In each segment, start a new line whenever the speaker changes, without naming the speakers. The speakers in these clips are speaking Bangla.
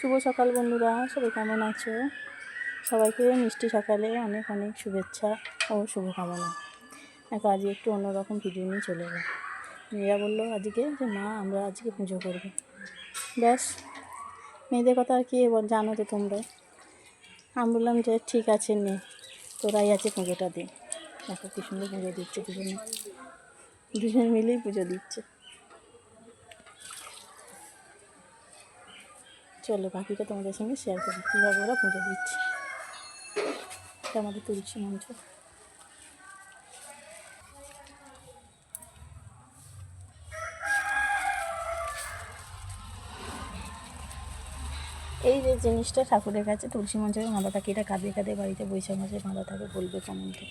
শুভ সকাল বন্ধুরা, সবাই কেমন আছো? সবাইকে মিষ্টি সকালে অনেক অনেক শুভেচ্ছা ও শুভকামনা। দেখো আজকে একটু অন্যরকম ভিডিও নিয়ে চলে এলাম। মেয়েরা বললো আজকে যে মা আমরা আজকে পুজো করবো। ব্যাস, মেয়েদের কথা আর কি জানো তো তোমরা। আমি বললাম যে ঠিক আছে নে, তোরাই আছে পুজোটা দে। দেখো কি সুন্দর পুজো দিচ্ছে, দুজনে মিলেই পুজো দিচ্ছে। চলো বাকিটা তোমাদের সঙ্গে শেয়ার করি কীভাবে ওরা পুজো দিচ্ছে। এটা আমাদের তুলসী মঞ্চ। এই যে জিনিসটা ঠাকুরের কাছে তুলসী মঞ্চের বাঁধা থাকে, এটা কাঁদে কাঁদে বাড়িতে বৈশাখ মাসে বাঁধা থাকে, বলবে কমেন্টে।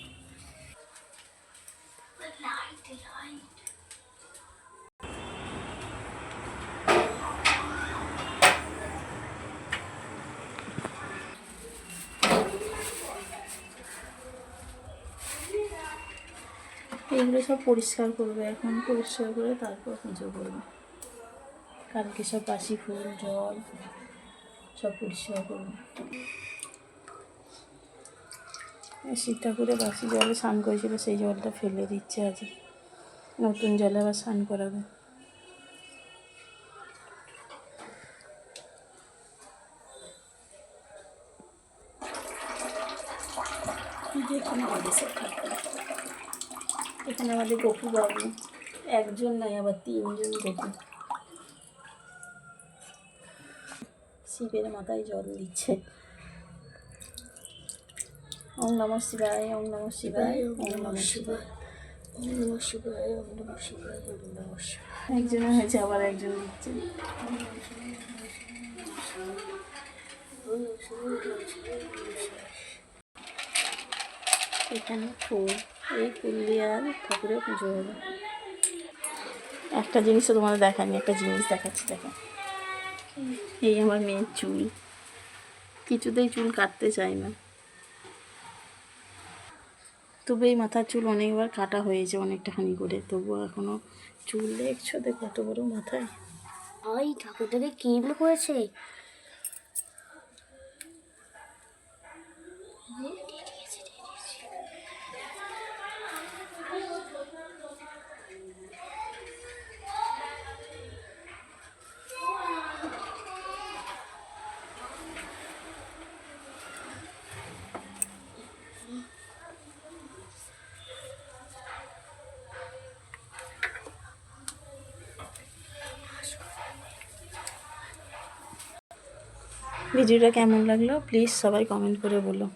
এইগুলো সব পরিষ্কার করবে, এখন পরিষ্কার করে তারপর পুজো করবে। কালকে সব বাসি ফুল জল সব পরিষ্কার করবে। শিব ঠাকুরে বাসি জলে স্নান করেছিল, সেই জলটা ফেলে দিচ্ছে, আজ নতুন জলে আবার স্নান করাবে। এখানে আমাদের গপু বাবু, একজন নয় আবার 3জন গপু। শিবের মাথায় জল দিচ্ছে। ওম নমঃ শিবায়, ওম নমঃ শিবায়, ওম নমঃ শিবায়, ওম নমঃ শিবায়, ওম নমঃ শিবায়, ওম নমঃ শিবায়। একজনের হয়েছে, আবার একজন দিচ্ছে। এখানে ফুল, এই ফুল দিয়ে আর ঠাকুরের পুজো হবে। একটা জিনিসও তোমাদের দেখানি, একটা জিনিস দেখাচ্ছি। দেখো এই আমার মেয়ের চুল, কিছুতেই চুল কাটতে চায় না। তবু এই মাথার চুল অনেকবার কাটা হয়েছে, অনেকটাখানি করে, তবুও এখনো চুল দেখছো তো কত বড় মাথায়।
ওই ঠাকুরটাকে কি করেছে?
ভিডিওটা কেমন লাগলো প্লিজ সবাই কমেন্ট করে বলো।